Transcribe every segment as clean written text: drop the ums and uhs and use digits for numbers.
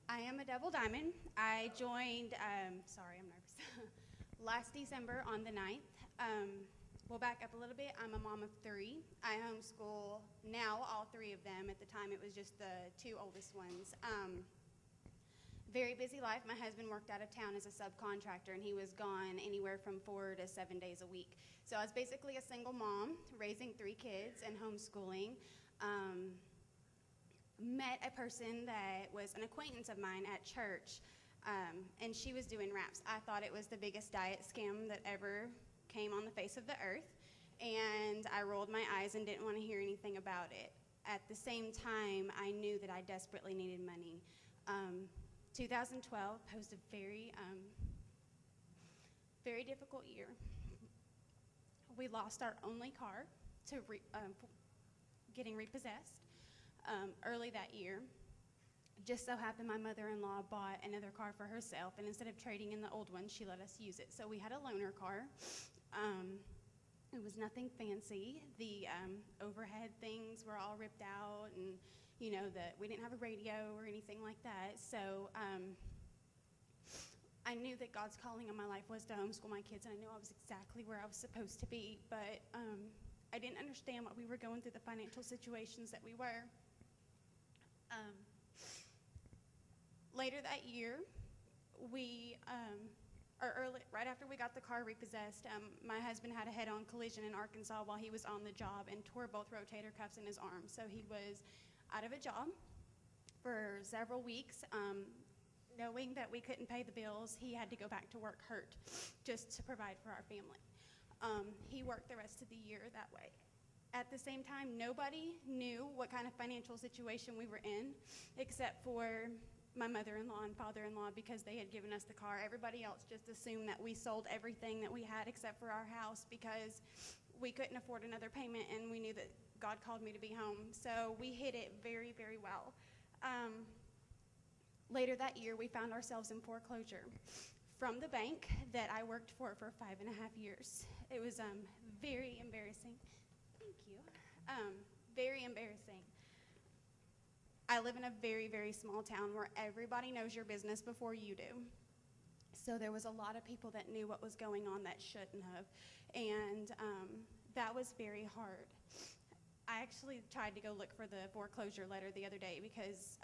I am a double diamond. I joined, sorry, I'm nervous, last December on the 9th. We'll back up a little bit. I'm a mom of 3. I homeschool now all 3 of them. At the time, it was just the 2 oldest ones. Very busy life. My husband worked out of town as a subcontractor, and he was gone anywhere from 4 to 7 days a week. So I was basically a single mom, raising 3 kids and homeschooling. Met a person that was an acquaintance of mine at church, and she was doing wraps. I thought it was the biggest diet scam that ever came on the face of the earth, and I rolled my eyes and didn't want to hear anything about it. At the same time, I knew that I desperately needed money. 2012 posed a very difficult year. We lost our only car to getting repossessed early that year. Just so happened my mother-in-law bought another car for herself, and instead of trading in the old one, she let us use it. So we had a loaner car. It was nothing fancy. The overhead things were all ripped out, and we didn't have a radio or anything like that. So I knew that God's calling on my life was to homeschool my kids, and I knew I was exactly where I was supposed to be, but I didn't understand what we were going through, the financial situations that we were. Later that year, right after we got the car repossessed, my husband had a head-on collision in Arkansas while he was on the job and tore both rotator cuffs in his arm. So he was out of a job for several weeks. Knowing that we couldn't pay the bills, he had to go back to work hurt just to provide for our family. He worked the rest of the year that way. At the same time, nobody knew what kind of financial situation we were in except for my mother-in-law and father-in-law, because they had given us the car. Everybody else just assumed that we sold everything that we had except for our house because we couldn't afford another payment, and we knew that God called me to be home. So we hid it very, very well. Later that year, we found ourselves in foreclosure from the bank that I worked for 5.5 years. It was very embarrassing. Thank you. Very embarrassing. I live in a very, very small town where everybody knows your business before you do. So there was a lot of people that knew what was going on that shouldn't have. And that was very hard. I actually tried to go look for the foreclosure letter the other day because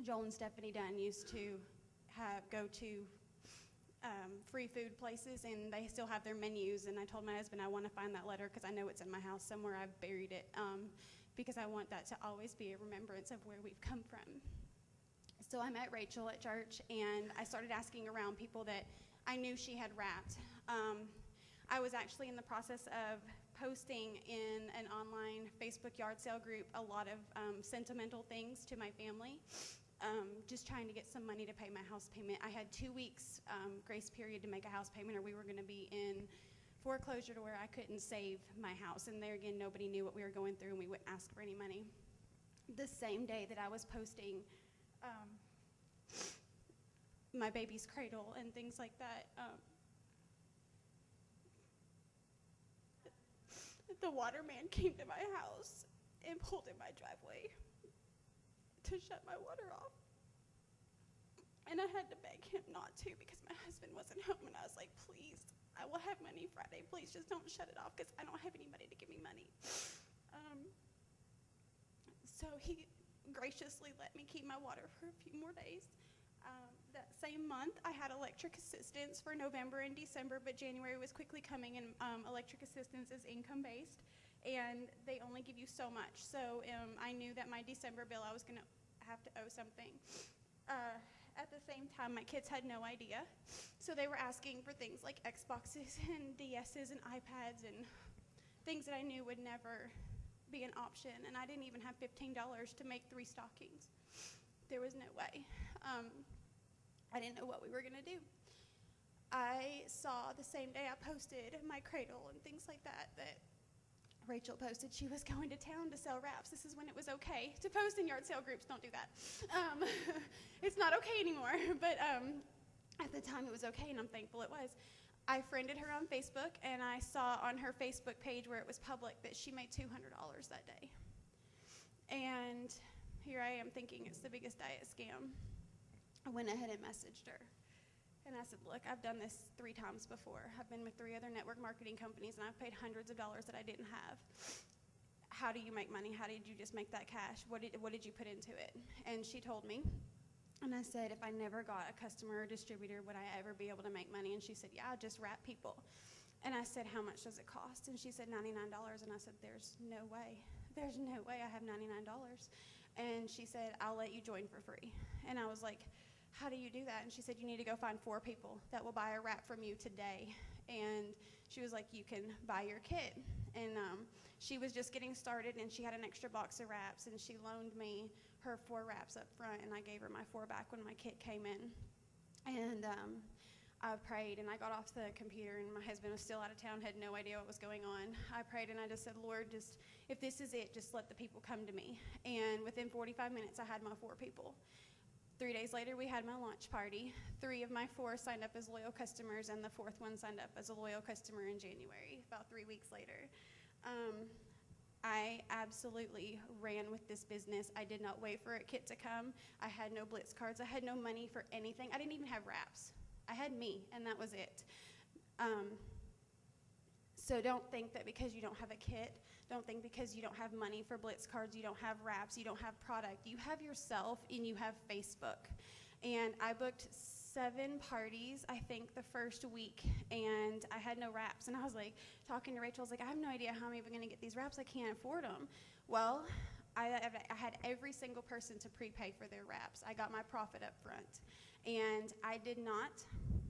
Joel and Stephanie Dunn used to go to free food places, and they still have their menus. And I told my husband I want to find that letter because I know it's in my house somewhere. I've buried it because I want that to always be a remembrance of where we've come from. So I met Rachel at church, and I started asking around people that I knew she had wrapped. I was actually in the process of posting in an online Facebook yard sale group a lot of sentimental things to my family, just trying to get some money to pay my house payment. I had 2 weeks grace period to make a house payment, or we were going to be in foreclosure to where I couldn't save my house. And there again, nobody knew what we were going through, and we wouldn't ask for any money. The same day that I was posting my baby's cradle and things like that, the waterman came to my house and pulled in my driveway to shut my water off. And I had to beg him not to because my husband wasn't home, and I was like, please, I will have money Friday. Please just don't shut it off because I don't have anybody to give me money. So he graciously let me keep my water for a few more days. That same month, I had electric assistance for November and December, but January was quickly coming, and electric assistance is income-based, and they only give you so much. So I knew that my December bill, I was going to have to owe something. At the same time, my kids had no idea, so they were asking for things like Xboxes and DSs and iPads and things that I knew would never be an option, and I didn't even have $15 to make 3 stockings. There was no way. I didn't know what we were going to do. I saw the same day I posted my cradle and things like that Rachel posted she was going to town to sell wraps. This is when it was okay to post in yard sale groups. Don't do that. It's not okay anymore, but at the time it was okay, and I'm thankful it was. I friended her on Facebook, and I saw on her Facebook page where it was public that she made $200 that day. And here I am thinking it's the biggest diet scam. I went ahead and messaged her. And I said, look, I've done this 3 times before. I've been with 3 other network marketing companies, and I've paid hundreds of dollars that I didn't have. How do you make money? How did you just make that cash? What did you put into it? And she told me. And I said, if I never got a customer or distributor, would I ever be able to make money? And she said, yeah, I'll just wrap people. And I said, how much does it cost? And she said, $99. And I said, there's no way. There's no way I have $99. And she said, I'll let you join for free. And I was like, how do you do that? And she said, you need to go find 4 people that will buy a wrap from you today. And she was like, you can buy your kit. And she was just getting started, and she had an extra box of wraps, and she loaned me her 4 wraps up front, and I gave her my 4 back when my kit came in. And I prayed, and I got off the computer, and my husband was still out of town, had no idea what was going on. I prayed, and I just said, Lord, just if this is it, just let the people come to me. And within 45 minutes, I had my 4 people. 3 days later, we had my launch party. 3 of my 4 signed up as loyal customers, and the 4th one signed up as a loyal customer in January, about 3 weeks later. I absolutely ran with this business. I did not wait for a kit to come. I had no blitz cards. I had no money for anything. I didn't even have wraps. I had me, and that was it. So don't think that because you don't have a kit, don't think because you don't have money for blitz cards, you don't have wraps, you don't have product. You have yourself, and you have Facebook. And I booked 7 parties, I think, the first week, and I had no wraps. And I was like, talking to Rachel, I was like, I have no idea how I'm even going to get these wraps. I can't afford them. Well, I had every single person to prepay for their wraps. I got my profit up front. And I did not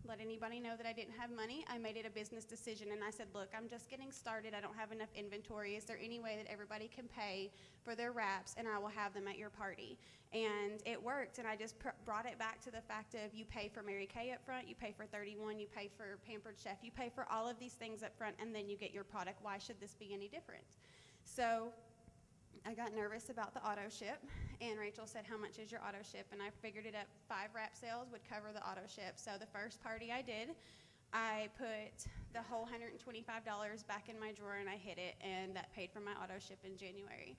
let anybody know that I didn't have money. I made it a business decision, and I said, look, I'm just getting started. I don't have enough inventory. Is there any way that everybody can pay for their wraps, and I will have them at your party? And it worked, and I just brought it back to the fact of you pay for Mary Kay up front, you pay for 31, you pay for Pampered Chef, you pay for all of these things up front, and then you get your product. Why should this be any different? So I got nervous about the auto ship, and Rachel said, how much is your auto ship? And I figured it up, 5 wrap sales would cover the auto ship. So the first party I did, I put the whole $125 back in my drawer, and I hid it, and that paid for my auto ship in January.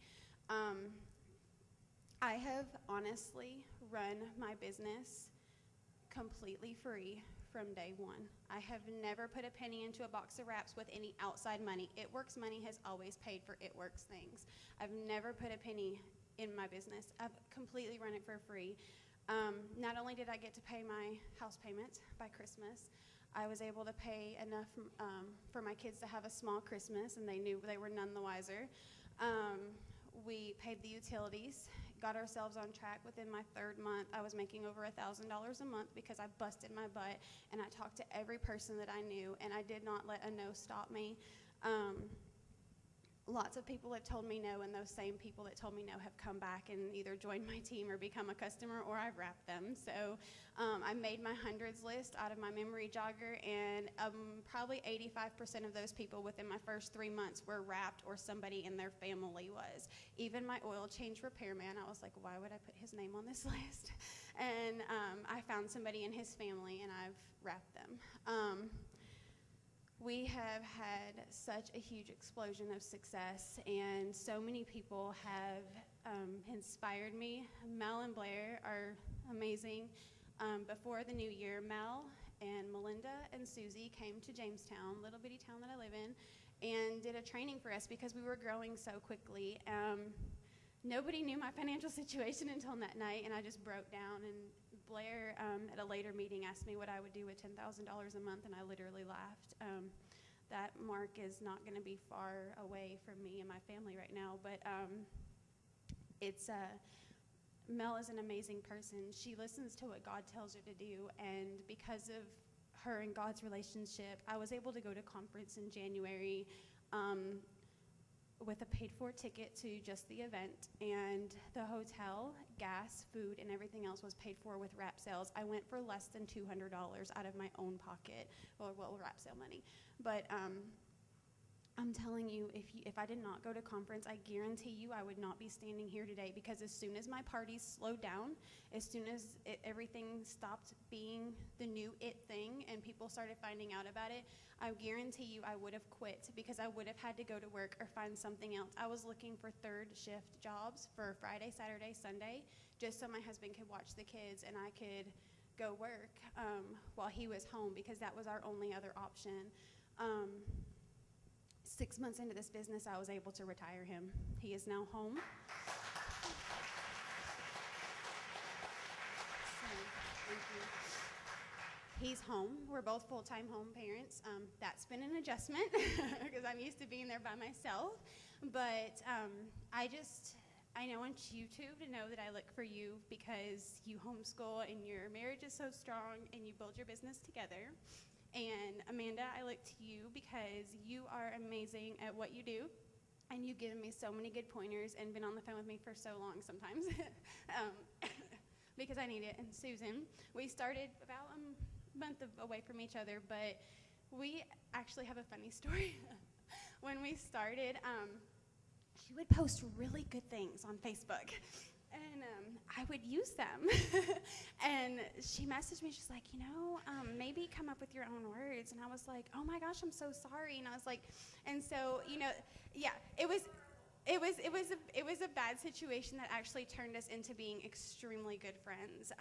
I have honestly run my business completely free from day one. I have never put a penny into a box of wraps with any outside money. It Works money has always paid for It Works things. I've never put a penny in my business. I've completely run it for free. Not only did I get to pay my house payment by Christmas, I was able to pay enough for my kids to have a small Christmas, and they knew they were none the wiser. We paid the utilities, got ourselves on track. Within my 3rd month, I was making over $1,000 a month because I busted my butt, and I talked to every person that I knew, and I did not let a no stop me. Lots of people have told me no, and those same people that told me no have come back and either joined my team or become a customer, or I've wrapped them. So I made my hundreds list out of my memory jogger, and probably 85% of those people within my first 3 months were wrapped, or somebody in their family was. Even my oil change repairman, I was like, why would I put his name on this list? And I found somebody in his family, and I've wrapped them. We have had such a huge explosion of success, and so many people have inspired me. Mel and Blair are amazing. Before the new year, Mel and Melinda and Susie came to Jamestown, little bitty town that I live in, and did a training for us because we were growing so quickly. Nobody knew my financial situation until that night, and I just broke down. And Blair, at a later meeting, asked me what I would do with $10,000 a month, and I literally laughed. That mark is not going to be far away from me and my family right now, but Mel is an amazing person. She listens to what God tells her to do, and because of her and God's relationship, I was able to go to conference in January with a paid-for ticket to just the event, and the hotel, gas, food, and everything else was paid for with wrap sales. I went for less than $200 out of my own pocket, well, wrap sale money. But I'm telling you, if I did not go to conference, I guarantee you I would not be standing here today, because as soon as my parties slowed down, as soon as everything stopped being the new it thing and people started finding out about it, I guarantee you I would have quit, because I would have had to go to work or find something else. I was looking for third shift jobs for Friday, Saturday, Sunday, just so my husband could watch the kids and I could go work while he was home, because that was our only other option. 6 months into this business, I was able to retire him. He is now home. So, thank you. He's home. We're both full-time home parents. That's been an adjustment because I'm used to being there by myself. But I want you two to know that I look for you, because you homeschool and your marriage is so strong and you build your business together. And Amanda, I look to you because you are amazing at what you do, and you've given me so many good pointers and been on the phone with me for so long sometimes because I need it. And Susan, we started about a month away from each other, but we actually have a funny story. When we started, she would post really good things on Facebook, and I would use them. And she messaged me, she's like, maybe come up with your own words. And I was like, oh my gosh, I'm so sorry. And I was like, and so, yeah, it was a bad situation that actually turned us into being extremely good friends.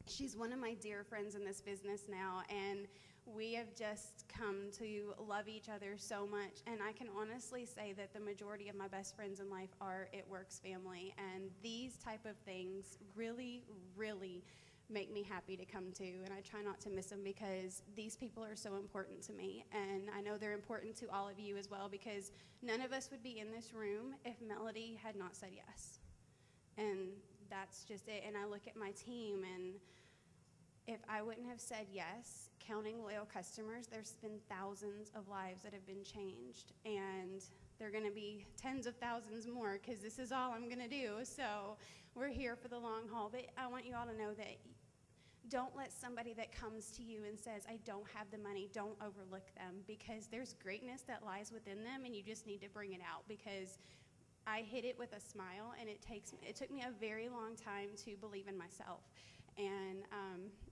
She's one of my dear friends in this business now, and we have just come to love each other so much. And I can honestly say that the majority of my best friends in life are It Works family, and these type of things really, really make me happy to come to, and I try not to miss them, because these people are so important to me, and I know they're important to all of you as well, because none of us would be in this room if Melody had not said yes. And that's just it. And I look at my team, and if I wouldn't have said yes, counting loyal customers, there's been thousands of lives that have been changed, and they're going to be tens of thousands more, because this is all I'm going to do. So we're here for the long haul. But I want you all to know that don't let somebody that comes to you and says, I don't have the money, don't overlook them, because there's greatness that lies within them, and you just need to bring it out. Because I hit it with a smile, and it took me a very long time to believe in myself. And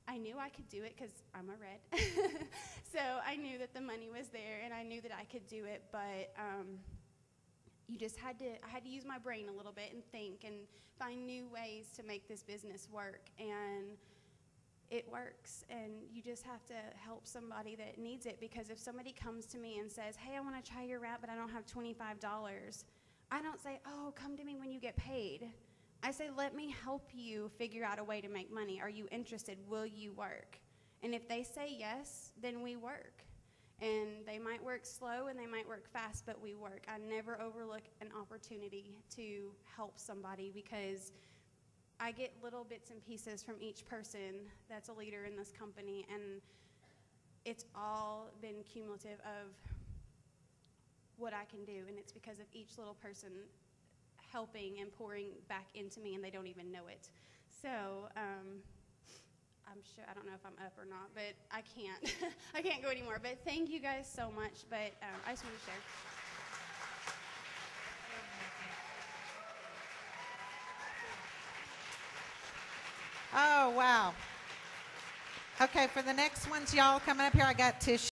I knew I could do it because I'm a red. So I knew that the money was there, and I knew that I could do it. But I had to use my brain a little bit and think and find new ways to make this business work. And it works. And you just have to help somebody that needs it. Because if somebody comes to me and says, hey, I want to try your wrap, but I don't have $25, I don't say, oh, come to me when you get paid. I say, let me help you figure out a way to make money. Are you interested? Will you work? And if they say yes, then we work. And they might work slow and they might work fast, but we work. I never overlook an opportunity to help somebody, because I get little bits and pieces from each person that's a leader in this company, and it's all been cumulative of what I can do, and it's because of each little person helping and pouring back into me, and they don't even know it. So I'm sure, I don't know if I'm up or not, but I can't I can't go anymore. But thank you guys so much. But I just want to share. Oh, wow. Okay, for the next ones, y'all coming up here, I got tissue.